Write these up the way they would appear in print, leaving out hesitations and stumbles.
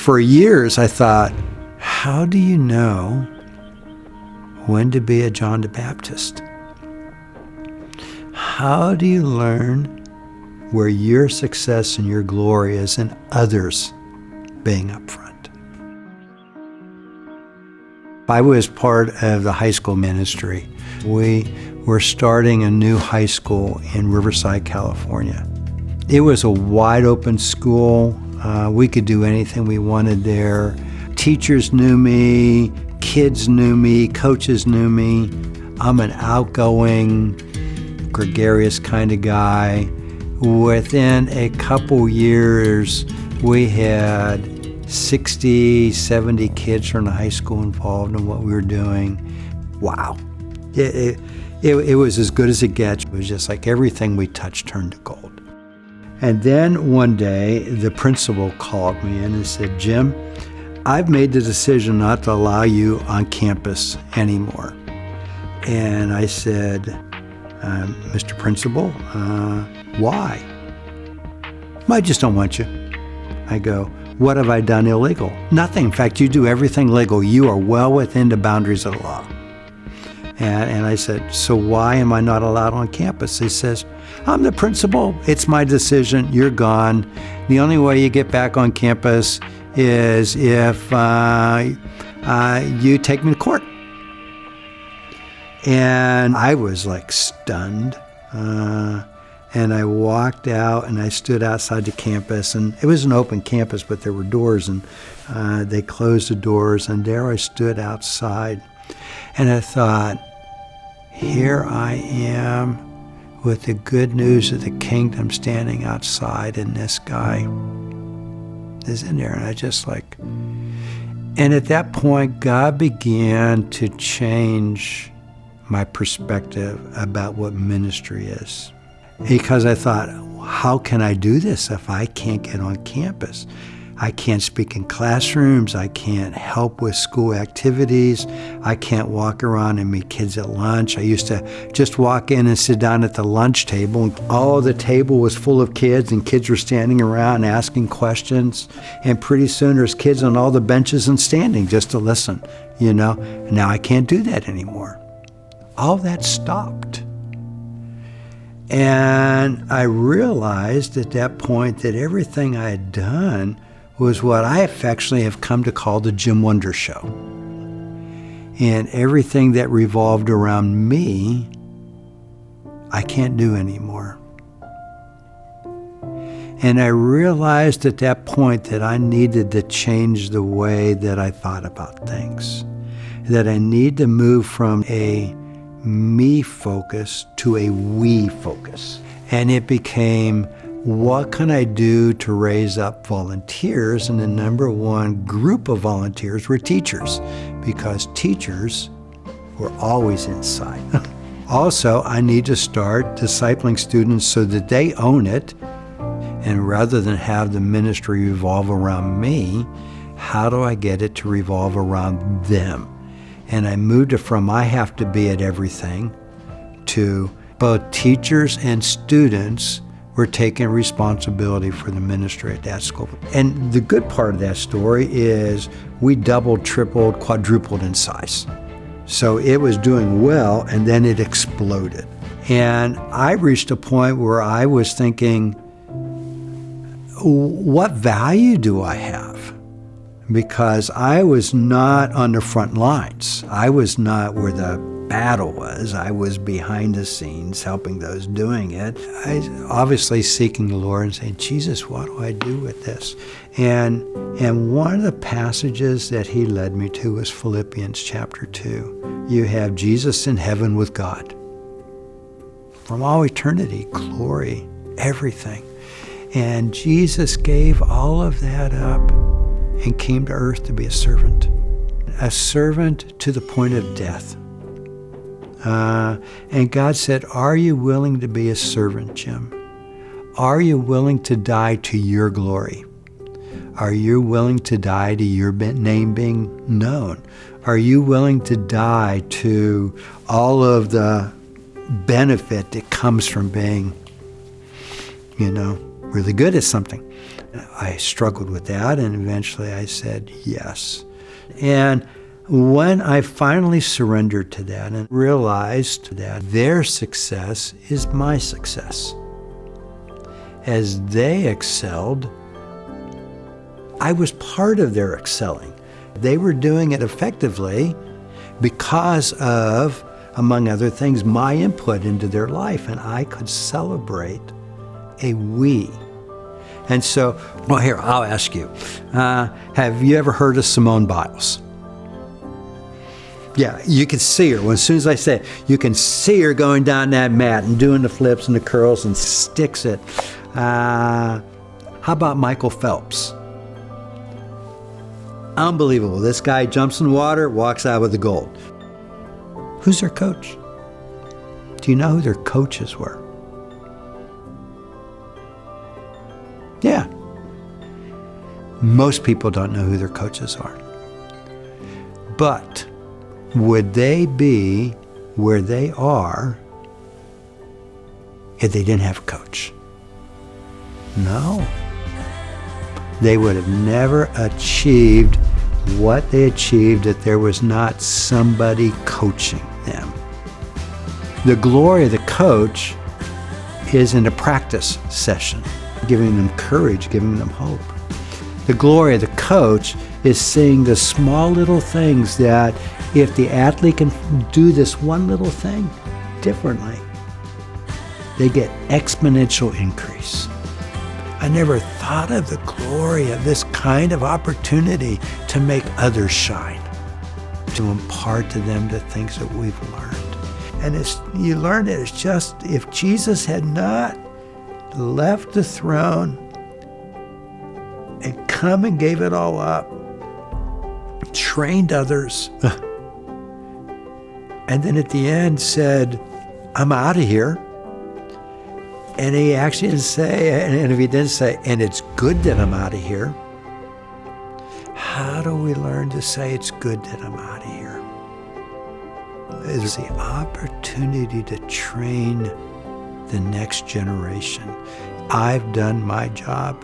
For years, I thought, how do you know when to be a John the Baptist? How do you learn where your success and your glory is in others being up front? I was part of the high school ministry. We were starting a new high school in Riverside, California. It was a wide open school. We could do anything we wanted there. Teachers knew me, kids knew me, coaches knew me. I'm an outgoing, gregarious kind of guy. Within a couple years, we had 60, 70 kids from the high school involved in what we were doing. Wow. It was as good as it gets. It was just like everything we touched turned to gold. And then one day, the principal called me in and said, Jim, I've made the decision not to allow you on campus anymore. And I said, Mr. Principal, why? I just don't want you. I go, what have I done illegal? Nothing. In fact, you do everything legal. You are well within the boundaries of the law. And I said, so why am I not allowed on campus? He says, I'm the principal. It's my decision. You're gone. The only way you get back on campus is if you take me to court. And I was like stunned. And I walked out and I stood outside the campus, and it was an open campus, but there were doors, and they closed the doors, and there I stood outside. And I thought, here I am with the good news of the kingdom standing outside, and this guy is in there. And I just like, and at that point, God began to change my perspective about what ministry is. Because I thought, how can I do this if I can't get on campus? I can't speak in classrooms. I can't help with school activities. I can't walk around and meet kids at lunch. I used to just walk in and sit down at the lunch table, and all the table was full of kids, and kids were standing around asking questions. And pretty soon there's kids on all the benches and standing just to listen, you know. Now I can't do that anymore. All that stopped. And I realized at that point that everything I had done was what I affectionately have come to call the Jim Wunder show. And everything that revolved around me, I can't do anymore. And I realized at that point that I needed to change the way that I thought about things. That I need to move from a me focus to a we focus. And it became, what can I do to raise up volunteers? And the number one group of volunteers were teachers, because teachers were always inside. Also, I need to start discipling students so that they own it. And rather than have the ministry revolve around me, how do I get it to revolve around them? And I moved it from I have to be at everything to both teachers and students were taking responsibility for the ministry at that school. And the good part of that story is we doubled, tripled, quadrupled in size. So it was doing well, and then it exploded. And I reached a point where I was thinking, what value do I have? Because I was not on the front lines. I was not where the battle was. I was behind the scenes helping those doing it. I obviously seeking the Lord and saying, Jesus, what do I do with this? And one of the passages that he led me to was Philippians chapter 2. You have Jesus in heaven with God. From all eternity, glory, everything. And Jesus gave all of that up and came to earth to be a servant to the point of death. And God said, are you willing to be a servant, Jim? Are you willing to die to your glory? Are you willing to die to your name being known? Are you willing to die to all of the benefit that comes from being, really good at something? I struggled with that, and eventually I said yes. And when I finally surrendered to that and realized that their success is my success, as they excelled, I was part of their excelling. They were doing it effectively because of, among other things, my input into their life, and I could celebrate a we. And so, well, here, I'll ask you, have you ever heard of Simone Biles? Yeah, you can see her. Well, as soon as I say it, you can see her going down that mat and doing the flips and the curls and sticks it. How about Michael Phelps? Unbelievable. This guy jumps in the water, walks out with the gold. Who's their coach? Do you know who their coaches were? Yeah. Most people don't know who their coaches are. But would they be where they are if they didn't have a coach? No. They would have never achieved what they achieved if there was not somebody coaching them. The glory of the coach is in a practice session, giving them courage, giving them hope. The glory of the coach is seeing the small little things that if the athlete can do this one little thing differently, they get exponential increase. I never thought of the glory of this kind of opportunity to make others shine, to impart to them the things that we've learned. And you learn it, it's just, if Jesus had not left the throne and come and gave it all up, trained others, and then at the end said, I'm out of here. And he actually didn't say, and if he didn't say, and it's good that I'm out of here, how do we learn to say it's good that I'm out of here? It's the opportunity to train the next generation. I've done my job.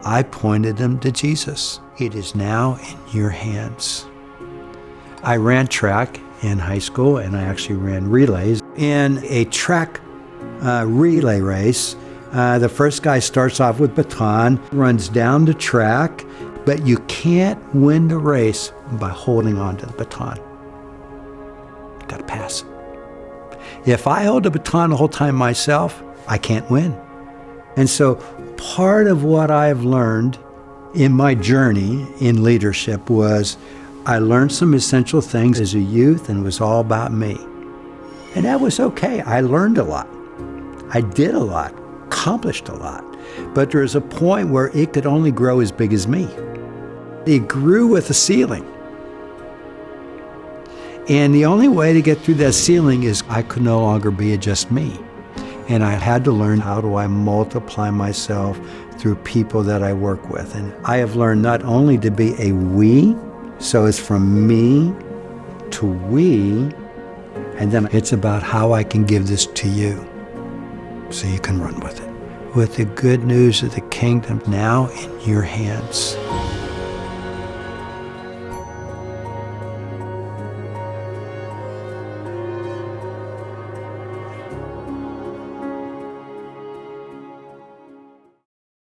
I pointed them to Jesus. It is now in your hands. I ran track in high school, and I actually ran relays. In a track relay race, the first guy starts off with Baton, runs down the track, but you can't win the race by holding on to the baton. You've got to pass it. If I hold the baton the whole time myself, I can't win. And so part of what I've learned in my journey in leadership was I learned some essential things as a youth, and it was all about me. And that was okay. I learned a lot. I did a lot, accomplished a lot. But there was a point where it could only grow as big as me. It grew with a ceiling. And the only way to get through that ceiling is I could no longer be just me. And I had to learn, how do I multiply myself through people that I work with? And I have learned not only to be a we, so it's from me to we, and then it's about how I can give this to you so you can run with it. With the good news of the kingdom now in your hands.